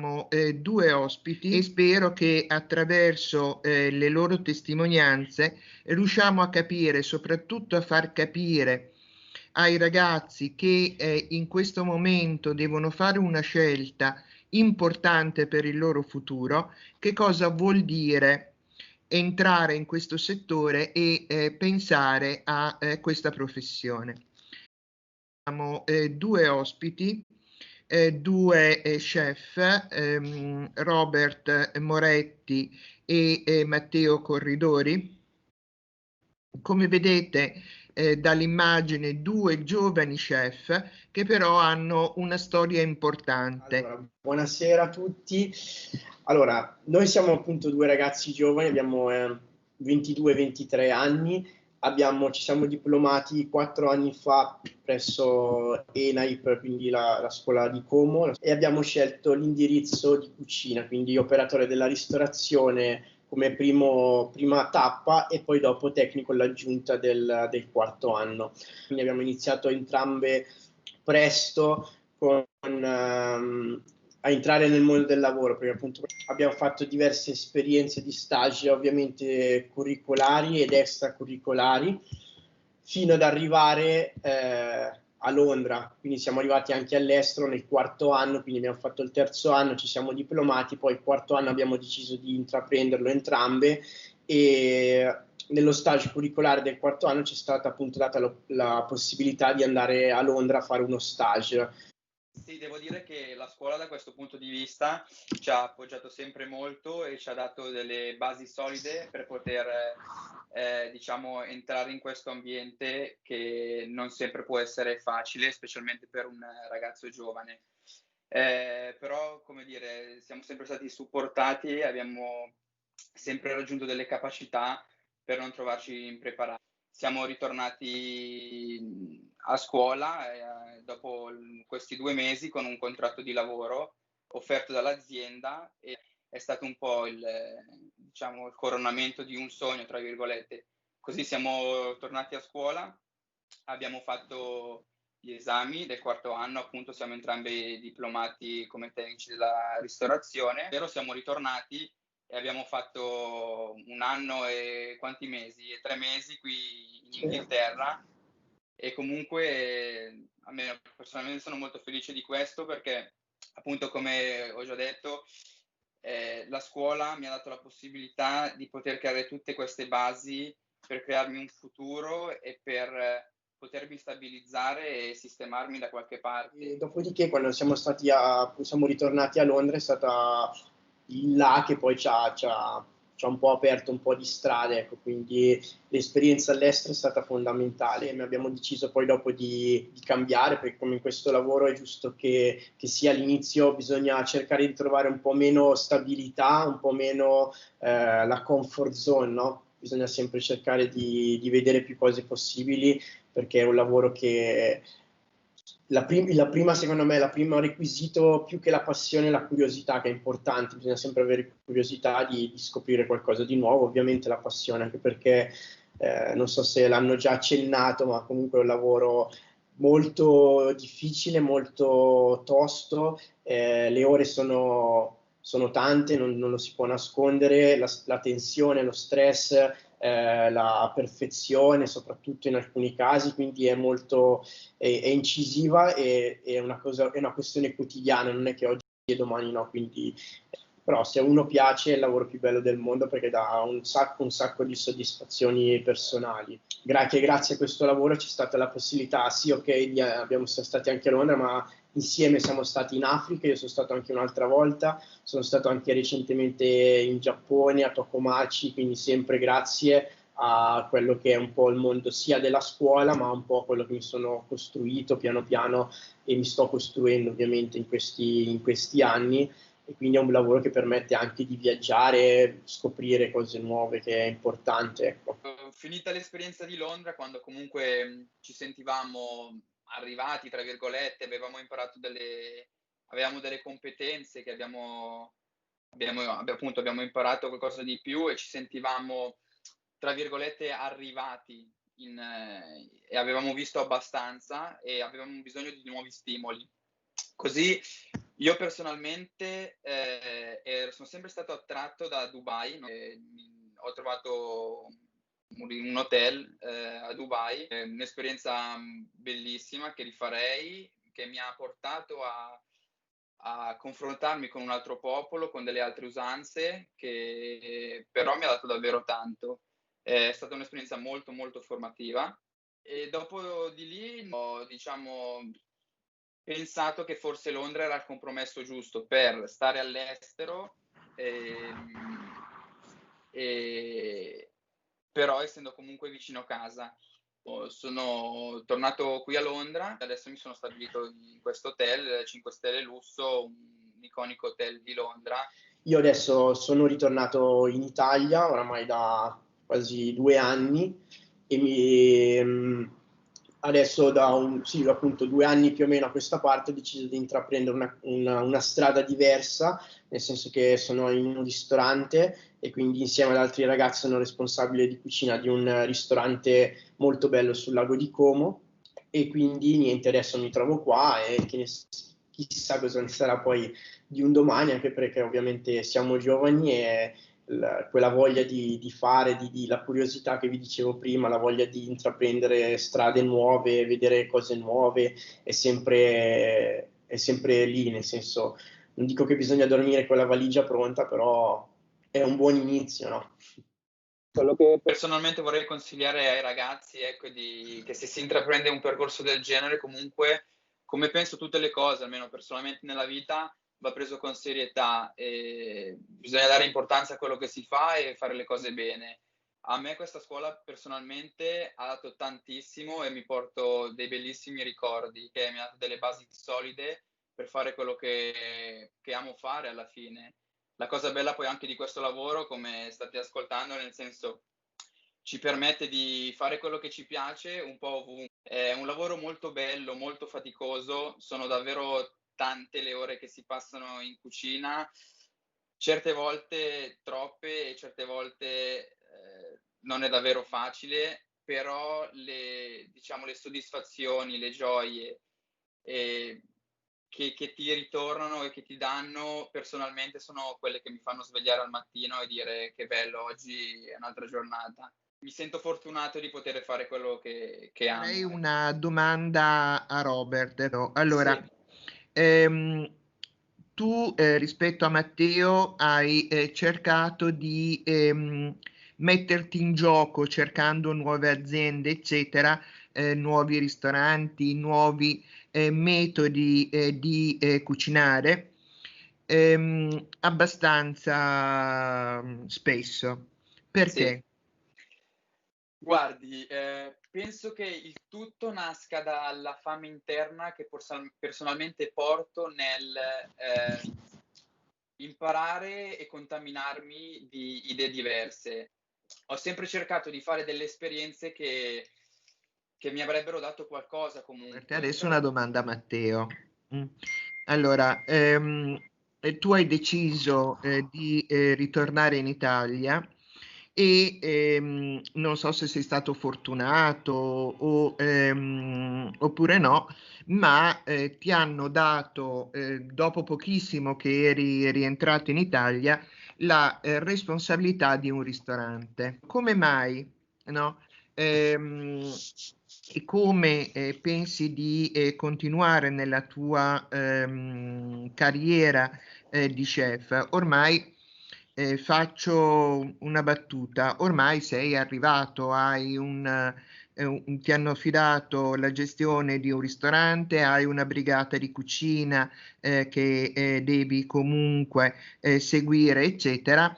Abbiamo due ospiti e spero che attraverso le loro testimonianze riusciamo a capire, soprattutto a far capire ai ragazzi che in questo momento devono fare una scelta importante per il loro futuro, che cosa vuol dire entrare in questo settore e pensare a questa professione. Abbiamo due ospiti, due chef, Robert Moretti e Matteo Corridori. Come vedete dall'immagine, due giovani chef che però hanno una storia importante. Allora, buonasera a tutti. Allora, noi siamo appunto due ragazzi giovani, abbiamo 22-23 anni, ci siamo diplomati 4 anni fa presso ENAIP, quindi la scuola di Como, e abbiamo scelto l'indirizzo di cucina, quindi operatore della ristorazione come prima tappa e poi dopo tecnico all'aggiunta del 4º anno. Quindi abbiamo iniziato entrambe presto a entrare nel mondo del lavoro, perché appunto abbiamo fatto diverse esperienze di stage, ovviamente curricolari ed extracurricolari, fino ad arrivare a Londra. Quindi siamo arrivati anche all'estero nel 4º anno, quindi abbiamo fatto il 3º anno, ci siamo diplomati, poi il 4º anno abbiamo deciso di intraprenderlo entrambe, e nello stage curricolare del 4º anno ci è stata appunto data la possibilità di andare a Londra a fare uno stage. Sì, devo dire che la scuola da questo punto di vista ci ha appoggiato sempre molto e ci ha dato delle basi solide per poter diciamo, entrare in questo ambiente che non sempre può essere facile, specialmente per un ragazzo giovane. Però, come dire, siamo sempre stati supportati e abbiamo sempre raggiunto delle capacità per non trovarci impreparati. Siamo ritornati a scuola dopo questi 2 mesi con un contratto di lavoro offerto dall'azienda, e è stato un po' diciamo, il coronamento di un sogno, tra virgolette. Così siamo tornati a scuola, abbiamo fatto gli esami del 4º anno, appunto siamo entrambi diplomati come tecnici della ristorazione, però siamo ritornati e abbiamo fatto 1 anno e quanti mesi? 3 mesi qui in Inghilterra, e comunque a me personalmente sono molto felice di questo perché, appunto, come ho già detto, la scuola mi ha dato la possibilità di poter creare tutte queste basi per crearmi un futuro e per potermi stabilizzare e sistemarmi da qualche parte. E dopodiché, quando siamo ritornati a Londra, è stata là che poi ci ha un po' aperto un po' di strade, ecco, quindi l'esperienza all'estero è stata fondamentale, e abbiamo deciso poi dopo di cambiare, perché come in questo lavoro è giusto che sia all'inizio bisogna cercare di trovare un po' meno stabilità, un po' meno la comfort zone, no? Bisogna sempre cercare di vedere più cose possibili, perché è un lavoro che secondo me, il primo requisito, più che la passione, è la curiosità, che è importante. Bisogna sempre avere curiosità di scoprire qualcosa di nuovo, ovviamente la passione, anche perché non so se l'hanno già accennato, ma comunque è un lavoro molto difficile, molto tosto, le ore sono tante, non lo si può nascondere, la tensione, lo stress, la perfezione, soprattutto in alcuni casi, quindi è incisiva, e è una questione quotidiana, non è che oggi e domani no, quindi però se a uno piace è il lavoro più bello del mondo, perché dà un sacco di soddisfazioni personali. Grazie a questo lavoro c'è stata la possibilità, sì, ok, siamo stati anche a Londra, ma insieme siamo stati in Africa, io sono stato anche un'altra volta, sono stato anche recentemente in Giappone, a Tokomachi, quindi sempre grazie a quello che è un po' il mondo sia della scuola, ma un po' quello che mi sono costruito piano piano e mi sto costruendo ovviamente in questi anni, e quindi è un lavoro che permette anche di viaggiare, scoprire cose nuove, che è importante, ecco. Finita l'esperienza di Londra, quando comunque ci sentivamo arrivati, tra virgolette, avevamo delle competenze che abbiamo imparato qualcosa di più e ci sentivamo, tra virgolette, arrivati e avevamo visto abbastanza e avevamo bisogno di nuovi stimoli. Così Io personalmente sono sempre stato attratto da Dubai, no? Ho trovato un hotel a Dubai, un'esperienza bellissima che rifarei, che mi ha portato a confrontarmi con un altro popolo, con delle altre usanze, che però mi ha dato davvero tanto. È stata un'esperienza molto, molto formativa e dopo di lì ho, diciamo, pensato che forse Londra era il compromesso giusto per stare all'estero, però essendo comunque vicino a casa. Sono tornato qui a Londra, adesso mi sono stabilito in questo hotel, 5 stelle lusso, un iconico hotel di Londra. Io adesso sono ritornato in Italia, oramai da quasi 2 anni, e adesso appunto 2 anni più o meno a questa parte ho deciso di intraprendere una strada diversa, nel senso che sono in un ristorante e quindi insieme ad altri ragazzi sono responsabile di cucina di un ristorante molto bello sul lago di Como, e quindi niente, adesso mi trovo qua e chissà cosa ne sarà poi di un domani, anche perché ovviamente siamo giovani e quella voglia di fare, la curiosità che vi dicevo prima, la voglia di intraprendere strade nuove, vedere cose nuove, è sempre lì, nel senso, non dico che bisogna dormire con la valigia pronta, però è un buon inizio, no? Quello che personalmente vorrei consigliare ai ragazzi, ecco, che se si intraprende un percorso del genere, comunque, come penso tutte le cose, almeno personalmente nella vita, va preso con serietà e bisogna dare importanza a quello che si fa e fare le cose bene. A me questa scuola personalmente ha dato tantissimo e mi porto dei bellissimi ricordi, che mi ha dato delle basi solide per fare quello che amo fare alla fine. La cosa bella poi anche di questo lavoro, come state ascoltando, nel senso ci permette di fare quello che ci piace un po' ovunque. È un lavoro molto bello, molto faticoso, sono davvero tante le ore che si passano in cucina, certe volte troppe e certe volte non è davvero facile, però diciamo, le soddisfazioni, le gioie che ti ritornano e che ti danno personalmente sono quelle che mi fanno svegliare al mattino e dire che bello, oggi è un'altra giornata. Mi sento fortunato di poter fare quello che amo. Farei una domanda a Robert. Allora, Sì. Tu rispetto a Matteo hai cercato di metterti in gioco cercando nuove aziende, eccetera, nuovi ristoranti, nuovi metodi di cucinare, abbastanza spesso. Perché? Sì. Guardi, penso che il tutto nasca dalla fame interna che personalmente porto nel imparare e contaminarmi di idee diverse. Ho sempre cercato di fare delle esperienze che mi avrebbero dato qualcosa comunque. Per te adesso una domanda, Matteo. Allora, tu hai deciso di ritornare in Italia e non so se sei stato fortunato oppure no, ma ti hanno dato, dopo pochissimo che eri rientrato in Italia, la responsabilità di un ristorante. Come mai, no? E come pensi di continuare nella tua carriera di chef? Ormai faccio una battuta, ormai sei arrivato, ti hanno affidato la gestione di un ristorante, hai una brigata di cucina che devi comunque seguire, eccetera,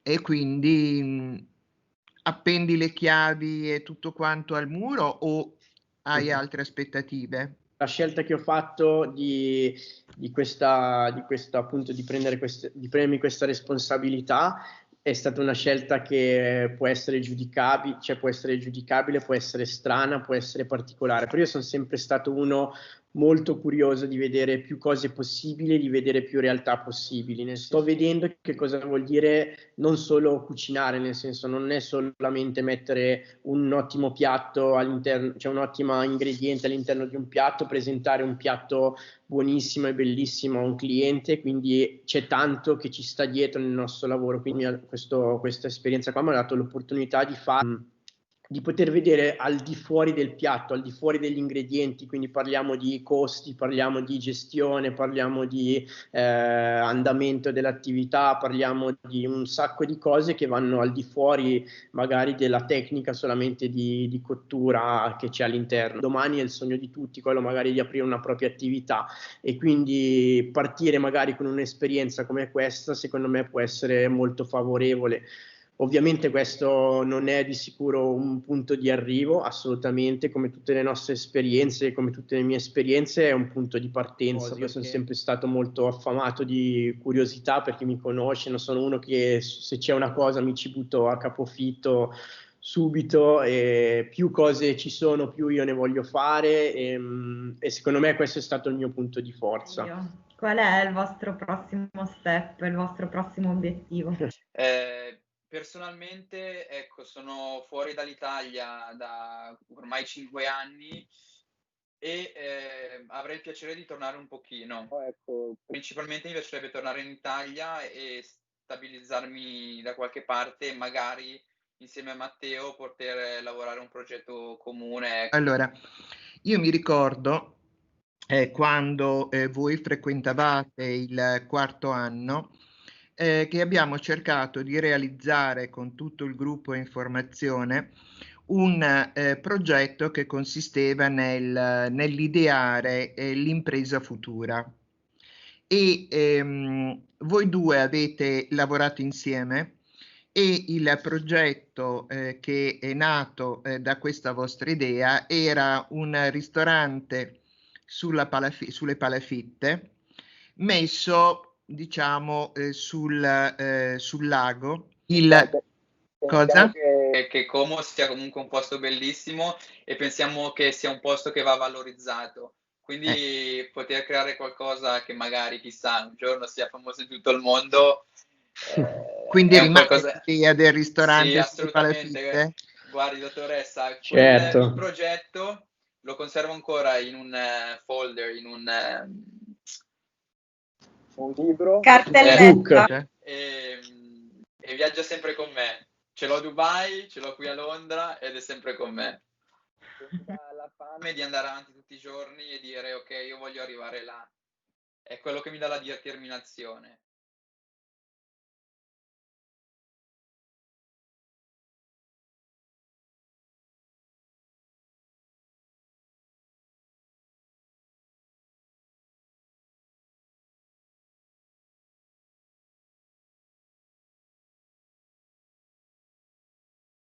e quindi appendi le chiavi e tutto quanto al muro o hai altre aspettative? La scelta che ho fatto di appunto di prendermi questa responsabilità è stata una scelta che può essere giudicabile, può essere strana, può essere particolare, però io sono sempre stato uno molto curioso di vedere più cose possibili, di vedere più realtà possibili. Sto vedendo che cosa vuol dire non solo cucinare, nel senso non è solamente mettere un ottimo piatto all'interno, cioè un ottimo ingrediente all'interno di un piatto, presentare un piatto buonissimo e bellissimo a un cliente, quindi c'è tanto che ci sta dietro nel nostro lavoro, quindi questa esperienza qua mi ha dato l'opportunità di poter vedere al di fuori del piatto, al di fuori degli ingredienti, quindi parliamo di costi, parliamo di gestione, parliamo di andamento dell'attività, parliamo di un sacco di cose che vanno al di fuori magari della tecnica solamente di cottura che c'è all'interno. Domani è il sogno di tutti, quello magari di aprire una propria attività, e quindi partire magari con un'esperienza come questa secondo me può essere molto favorevole. Ovviamente questo non è di sicuro un punto di arrivo, assolutamente, come tutte le nostre esperienze, come tutte le mie esperienze, è un punto di partenza. Io sono sempre stato molto affamato di curiosità, per chi mi conosce, non sono uno che se c'è una cosa mi ci butto a capofitto subito, e più cose ci sono, più io ne voglio fare, e secondo me questo è stato il mio punto di forza. Qual è il vostro prossimo step, il vostro prossimo obiettivo? Personalmente, ecco, sono fuori dall'Italia da ormai 5 anni e avrei il piacere di tornare un pochino. Ecco, principalmente mi piacerebbe tornare in Italia e stabilizzarmi da qualche parte, magari insieme a Matteo poter lavorare un progetto comune. Allora, io mi ricordo quando voi frequentavate il quarto anno, che abbiamo cercato di realizzare con tutto il gruppo Informazione un progetto che consisteva nell'ideare l'impresa futura. E voi due avete lavorato insieme, e il progetto che è nato da questa vostra idea era un ristorante sulle palafitte, messo, diciamo, sul lago. Cosa? Che Como sia comunque un posto bellissimo e pensiamo che sia un posto che va valorizzato. Quindi poter creare qualcosa che magari, chissà, un giorno sia famoso in tutto il mondo. Quindi rimane qualcosa... l'idea del ristorante Sì, sulle assolutamente. palafitte? Guardi, dottoressa, Certo. il progetto lo conservo ancora in un folder, in un libro. Cartelletta. E viaggia sempre con me. Ce l'ho a Dubai, ce l'ho qui a Londra ed è sempre con me. La fame di andare avanti tutti i giorni e dire ok, io voglio arrivare là. È quello che mi dà la determinazione.